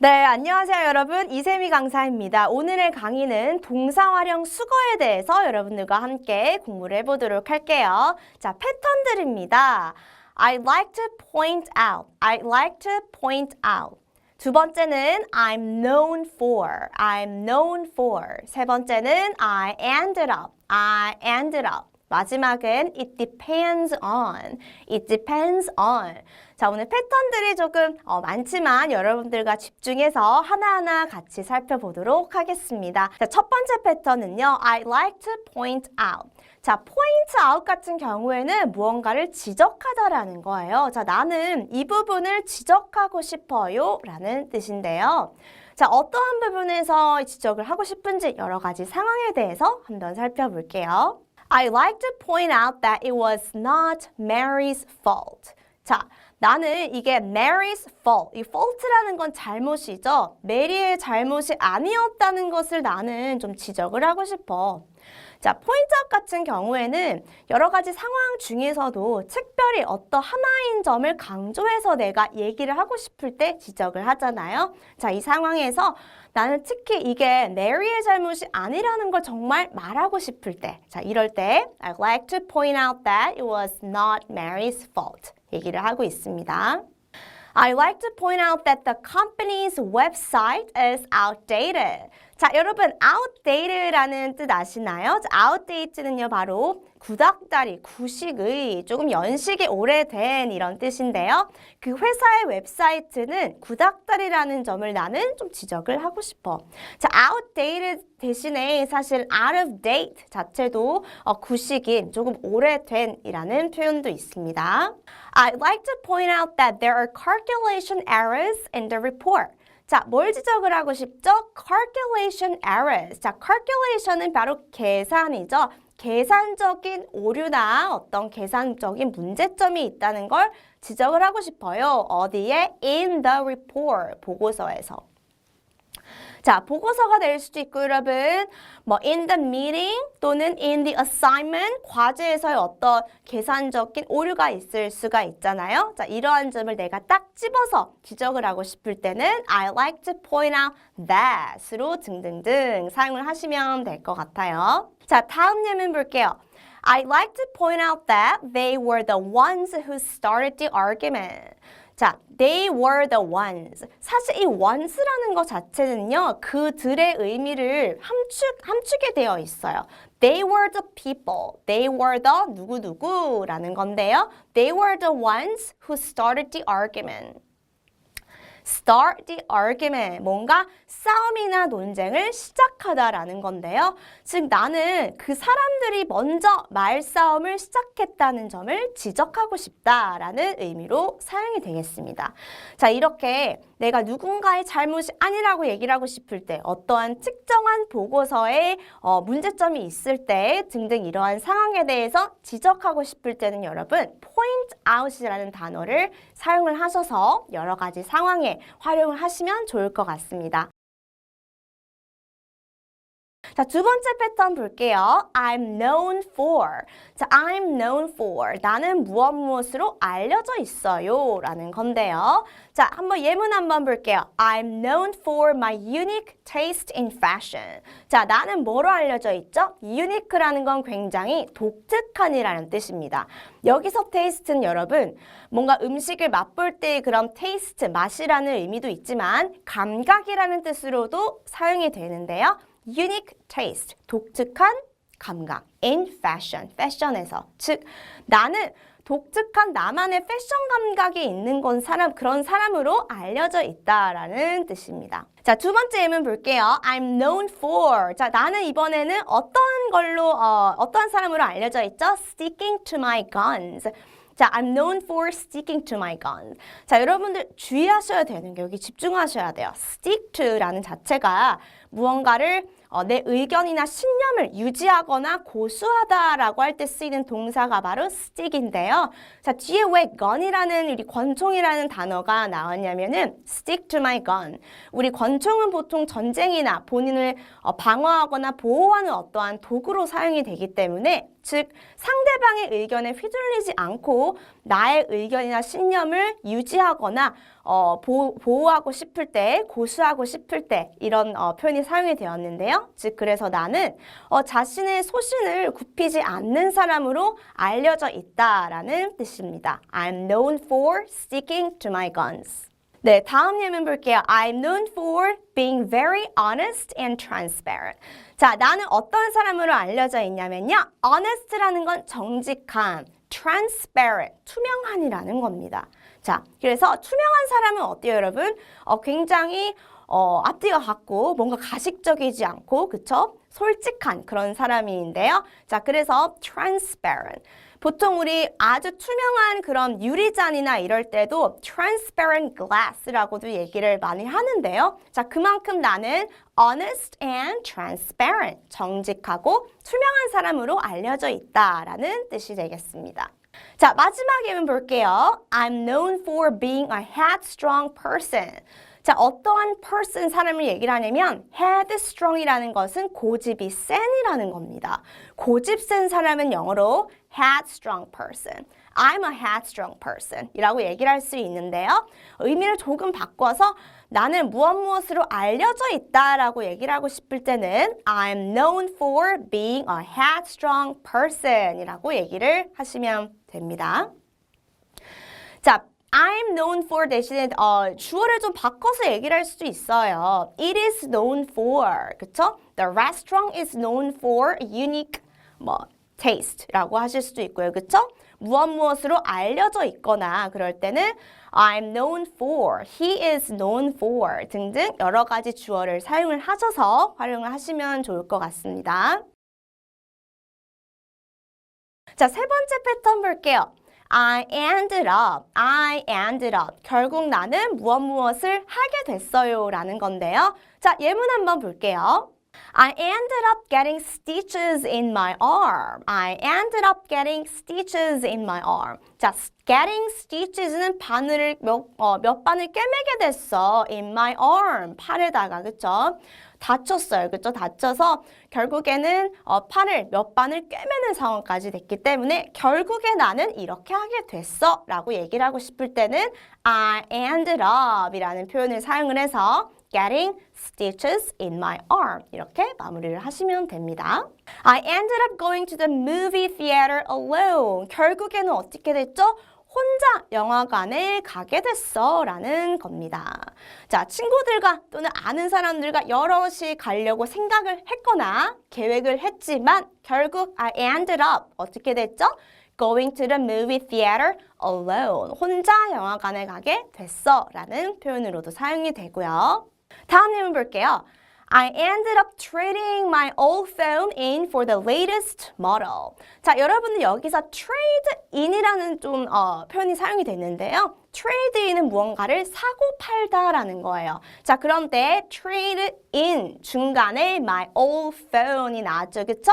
네, 안녕하세요 여러분. 이세미 강사입니다. 오늘의 강의는 동사 활용 수거에 대해서 여러분들과 함께 공부를 해보도록 할게요. 자, 패턴들입니다. I'd like to point out. I'd like to point out. 두 번째는 I'm known for. I'm known for. 세 번째는 I ended up. I ended up. 마지막은 it depends on. It depends on. 자, 오늘 패턴들이 조금 많지만 여러분들과 집중해서 하나하나 같이 살펴보도록 하겠습니다. 자, 첫 번째 패턴은요. I'd like to point out. 자, point out 같은 경우에는 무언가를 지적하다라는 거예요. 자, 나는 이 부분을 지적하고 싶어요 라는 뜻인데요. 자, 어떠한 부분에서 지적을 하고 싶은지 여러 가지 상황에 대해서 한번 살펴볼게요. I'd like to point out that it was not Mary's fault. 자, 나는 이게 Mary's fault, 이 fault라는 건 잘못이죠. 메리의 잘못이 아니었다는 것을 나는 좀 지적을 하고 싶어. 자, point out 같은 경우에는 여러 가지 상황 중에서도 특별히 어떤 하나인 점을 강조해서 내가 얘기를 하고 싶을 때 지적을 하잖아요. 자, 이 상황에서 나는 특히 이게 메리의 잘못이 아니라는 걸 정말 말하고 싶을 때, 자, 이럴 때 I'd like to point out that it was not Mary's fault. 얘기를 하고 있습니다. I'd like to point out that the company's website is outdated. 자, 여러분 outdated라는 뜻 아시나요? 자, outdated는요 바로 구닥다리, 구식의 조금 연식이 오래된 이런 뜻인데요. 그 회사의 웹사이트는 구닥다리라는 점을 나는 좀 지적을 하고 싶어. 자, outdated 대신에 사실 out of date 자체도 구식인, 조금 오래된이라는 표현도 있습니다. I'd like to point out that there are calculation errors in the report. 자, 뭘 지적을 하고 싶죠? Calculation errors. 자, calculation은 바로 계산이죠. 계산적인 오류나 어떤 계산적인 문제점이 있다는 걸 지적을 하고 싶어요. 어디에? In the report. 보고서에서. 자, 보고서가 될 수도 있고 여러분 뭐 in the meeting 또는 in the assignment 과제에서의 어떤 계산적인 오류가 있을 수가 있잖아요. 자, 이러한 점을 내가 딱 집어서 지적을 하고 싶을 때는 I like to point out that으로 등등등 사용을 하시면 될 것 같아요. 자, 다음 예문 볼게요. I'd like to point out that they were the ones who started the argument. 자, they were the ones. 사실 이 ones라는 것 자체는요, 그들의 의미를 함축에 되어 있어요. They were the people. They were the 누구누구라는 건데요. They were the ones who started the argument. Start the argument. 뭔가 싸움이나 논쟁을 시작하다라는 건데요. 즉 나는 그 사람들이 먼저 말싸움을 시작했다는 점을 지적하고 싶다라는 의미로 사용이 되겠습니다. 자, 이렇게 내가 누군가의 잘못이 아니라고 얘기를 하고 싶을 때 어떠한 특정한 보고서에 문제점이 있을 때 등등 이러한 상황에 대해서 지적하고 싶을 때는 여러분 point out이라는 단어를 사용을 하셔서 여러 가지 상황에 활용을 하시면 좋을 것 같습니다. 자, 두 번째 패턴 볼게요. I'm known for. 자, I'm known for. 나는 무엇으로 알려져 있어요. 라는 건데요. 자, 한번 예문 한번 볼게요. I'm known for my unique taste in fashion. 자, 나는 뭐로 알려져 있죠? unique라는 건 굉장히 독특한이라는 뜻입니다. 여기서 taste는 여러분, 뭔가 음식을 맛볼 때 그런 taste, 맛이라는 의미도 있지만 감각이라는 뜻으로도 사용이 되는데요. unique taste, 독특한 감각 in fashion, 패션에서. 즉, 나는 독특한 나만의 패션 감각이 있는 그런 사람으로 알려져 있다라는 뜻입니다. 자, 두 번째 예문 볼게요. I'm known for. 자, 나는 이번에는 어떤 사람으로 알려져 있죠? Sticking to my guns. 자, I'm known for sticking to my guns. 자, 여러분들 주의하셔야 되는 게 여기 집중하셔야 돼요. stick to라는 자체가 무언가를 내 의견이나 신념을 유지하거나 고수하다라고 할 때 쓰이는 동사가 바로 stick인데요. 자, 뒤에 왜 gun이라는 우리 권총이라는 단어가 나왔냐면은 stick to my gun. 우리 권총은 보통 전쟁이나 본인을 방어하거나 보호하는 어떠한 도구로 사용이 되기 때문에 즉 상대방의 의견에 휘둘리지 않고 나의 의견이나 신념을 유지하거나 보호하고 싶을 때, 고수하고 싶을 때 이런 표현이 사용이 되었는데요. 즉 그래서 나는 자신의 소신을 굽히지 않는 사람으로 알려져 있다라는 뜻입니다. I'm known for sticking to my guns. 네, 다음 예문 볼게요. I'm known for being very honest and transparent. 자, 나는 어떤 사람으로 알려져 있냐면요. honest라는 건 정직한, transparent, 투명한이라는 겁니다. 자, 그래서 투명한 사람은 어때요, 여러분? 굉장히 앞뒤가 같고 뭔가 가식적이지 않고, 그쵸? 솔직한 그런 사람인데요. 자, 그래서 transparent. 보통 우리 아주 투명한 그런 유리잔이나 이럴 때도 transparent glass라고도 얘기를 많이 하는데요. 자, 그만큼 나는 honest and transparent, 정직하고 투명한 사람으로 알려져 있다라는 뜻이 되겠습니다. 자, 마지막 예문 볼게요. I'm known for being a headstrong person. 자, 어떠한 person 사람을 얘기를 하냐면 headstrong이라는 것은 고집이 센이라는 겁니다. 고집 센 사람은 영어로 headstrong person. I'm a headstrong person 이라고 얘기를 할 수 있는데요. 의미를 조금 바꿔서 나는 무엇으로 알려져 있다라고 얘기를 하고 싶을 때는 I'm known for being a headstrong person 이라고 얘기를 하시면 됩니다. 자, I'm known for 대신에 주어를 좀 바꿔서 얘기를 할 수도 있어요. It is known for, 그쵸? The restaurant is known for unique taste라고 하실 수도 있고요, 그쵸? 무엇으로 알려져 있거나 그럴 때는 I'm known for, he is known for 등등 여러 가지 주어를 사용을 하셔서 활용을 하시면 좋을 것 같습니다. 자, 세 번째 패턴 볼게요. I ended up. 결국 나는 무엇을 하게 됐어요 라는 건데요. 자, 예문 한번 볼게요. I ended up getting stitches in my arm. I ended up getting stitches in my arm. 자, getting stitches는 바늘을 몇 바늘 꿰매게 됐어. in my arm. 팔에다가, 그쵸? 다쳤어요. 그쵸? 다쳐서 결국에는 팔을 몇 바늘 꿰매는 상황까지 됐기 때문에 결국에 나는 이렇게 하게 됐어 라고 얘기를 하고 싶을 때는 I ended up 이라는 표현을 사용을 해서 getting stitches in my arm 이렇게 마무리를 하시면 됩니다. I ended up going to the movie theater alone. 결국에는 어떻게 됐죠? 혼자 영화관에 가게 됐어 라는 겁니다. 자, 친구들과 또는 아는 사람들과 여럿이 가려고 생각을 했거나 계획을 했지만 결국 I ended up 어떻게 됐죠? Going to the movie theater alone. 혼자 영화관에 가게 됐어 라는 표현으로도 사용이 되고요. 다음 예문 볼게요. I ended up trading my old phone in for the latest model. 자, 여러분들 여기서 trade in이라는 좀 표현이 사용이 됐는데요. trade in은 무언가를 사고 팔다라는 거예요. 자, 그런데 trade in 중간에 my old phone이 나왔죠, 그쵸?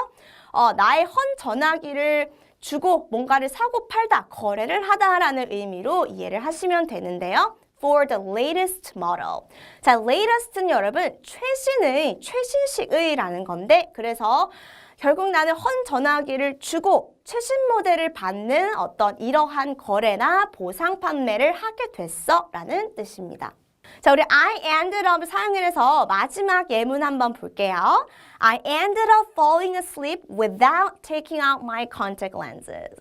나의 헌 전화기를 주고 뭔가를 사고 팔다, 거래를 하다라는 의미로 이해를 하시면 되는데요. For the latest model. 자, latest는 여러분 최신식의라는 건데 그래서 결국 나는 헌 전화기를 주고 최신 모델을 받는 어떤 이러한 거래나 보상 판매를 하게 됐어 라는 뜻입니다. 자, 우리 I ended up 사용을 해서 마지막 예문 한번 볼게요. I ended up falling asleep without taking out my contact lenses.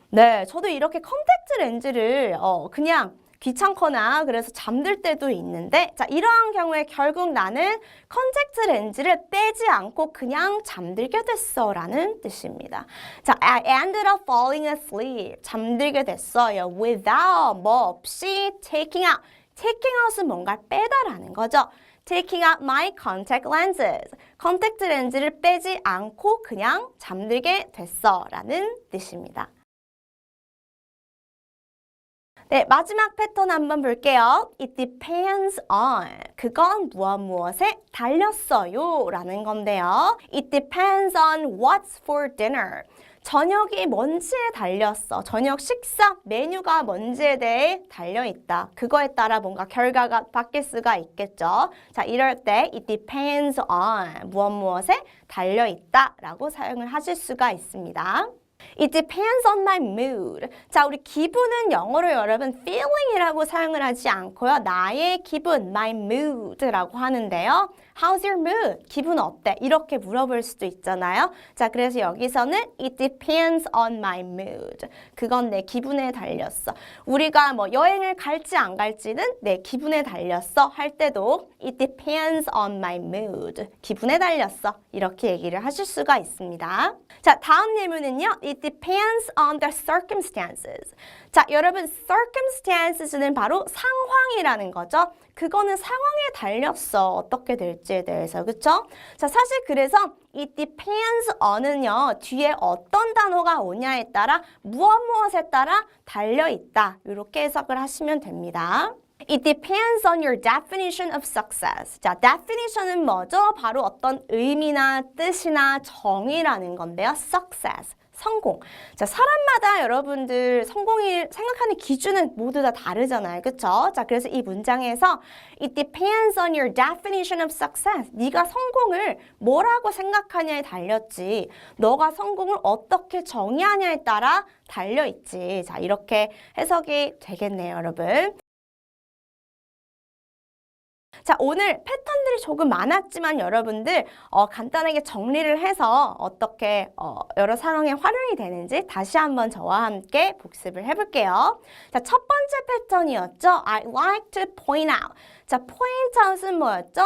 네, 저도 이렇게 컨택트 렌즈를 그냥 귀찮거나 그래서 잠들 때도 있는데 자, 이러한 경우에 결국 나는 컨택트 렌즈를 빼지 않고 그냥 잠들게 됐어 라는 뜻입니다. 자, I ended up falling asleep. 잠들게 됐어요. Without, 없이 taking out. taking out은 뭔가를 빼다라는 거죠. Taking out my contact lenses. 컨택트 렌즈를 빼지 않고 그냥 잠들게 됐어 라는 뜻입니다. 네, 마지막 패턴 한번 볼게요. It depends on. 그건 무엇에 달렸어요 라는 건데요. It depends on what's for dinner. 저녁이 뭔지에 달렸어. 저녁 식사 메뉴가 뭔지에 대해 달려있다. 그거에 따라 뭔가 결과가 바뀔 수가 있겠죠. 자, 이럴 때 it depends on 무엇에 달려있다 라고 사용을 하실 수가 있습니다. It depends on my mood. 자, 우리 기분은 영어로 여러분 feeling이라고 사용을 하지 않고요. 나의 기분, my mood라고 하는데요. How's your mood? 기분 어때? 이렇게 물어볼 수도 있잖아요. 자, 그래서 여기서는 it depends on my mood. 그건 내 기분에 달렸어. 우리가 뭐 여행을 갈지 안 갈지는 내 기분에 달렸어 할 때도 it depends on my mood. 기분에 달렸어. 이렇게 얘기를 하실 수가 있습니다. 자, 다음 예문은요. It depends on the circumstances. 자, 여러분 circumstances는 바로 상황이라는 거죠. 그거는 상황에 달렸어. 어떻게 될지에 대해서. 그쵸? 자, 사실 그래서 it depends on은요. 뒤에 어떤 단어가 오냐에 따라 무엇에 따라 달려있다. 이렇게 해석을 하시면 됩니다. It depends on your definition of success. 자, definition은 뭐죠? 바로 어떤 의미나 뜻이나 정의라는 건데요. Success. 성공. 자, 사람마다 여러분들 성공을 생각하는 기준은 모두 다 다르잖아요. 그쵸? 자, 그래서 이 문장에서 It depends on your definition of success. 네가 성공을 뭐라고 생각하냐에 달렸지. 너가 성공을 어떻게 정의하냐에 따라 달려있지. 자, 이렇게 해석이 되겠네요, 여러분. 자, 오늘 패턴들이 조금 많았지만 여러분들 간단하게 정리를 해서 어떻게 여러 상황에 활용이 되는지 다시 한번 저와 함께 복습을 해볼게요. 자, 첫 번째 패턴이었죠. I like to point out. 자, point out은 뭐였죠?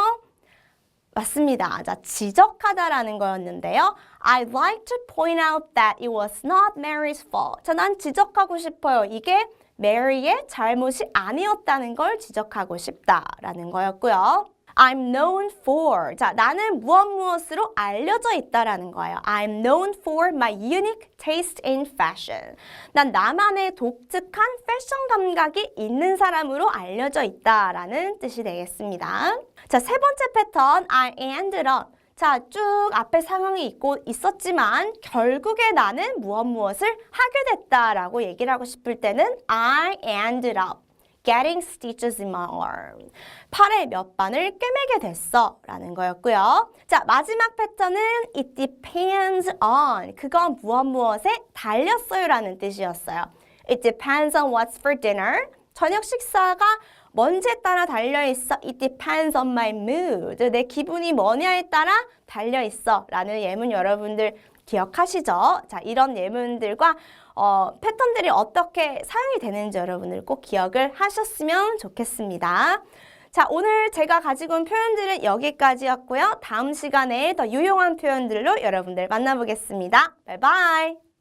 맞습니다. 자, 지적하다라는 거였는데요. I like to point out that it was not Mary's fault. 자, 난 지적하고 싶어요. 이게 메리의 잘못이 아니었다는 걸 지적하고 싶다라는 거였고요. I'm known for. 자, 나는 무엇으로 알려져 있다라는 거예요. I'm known for my unique taste in fashion. 난 나만의 독특한 패션 감각이 있는 사람으로 알려져 있다라는 뜻이 되겠습니다. 자, 세 번째 패턴, I ended up. 자, 쭉 앞에 상황이 있었지만 결국에 나는 무엇을 하게 됐다라고 얘기를 하고 싶을 때는 I ended up getting stitches in my arm. 팔에 몇 반을 꿰매게 됐어 라는 거였고요. 자, 마지막 패턴은 it depends on. 그건 무엇에 달렸어요 라는 뜻이었어요. It depends on what's for dinner. 저녁 식사가 뭔지에 따라 달려있어. It depends on my mood. 내 기분이 뭐냐에 따라 달려있어 라는 예문 여러분들 기억하시죠? 자, 이런 예문들과 패턴들이 어떻게 사용이 되는지 여러분들 꼭 기억을 하셨으면 좋겠습니다. 자, 오늘 제가 가지고 온 표현들은 여기까지였고요. 다음 시간에 더 유용한 표현들로 여러분들 만나보겠습니다. 바이바이.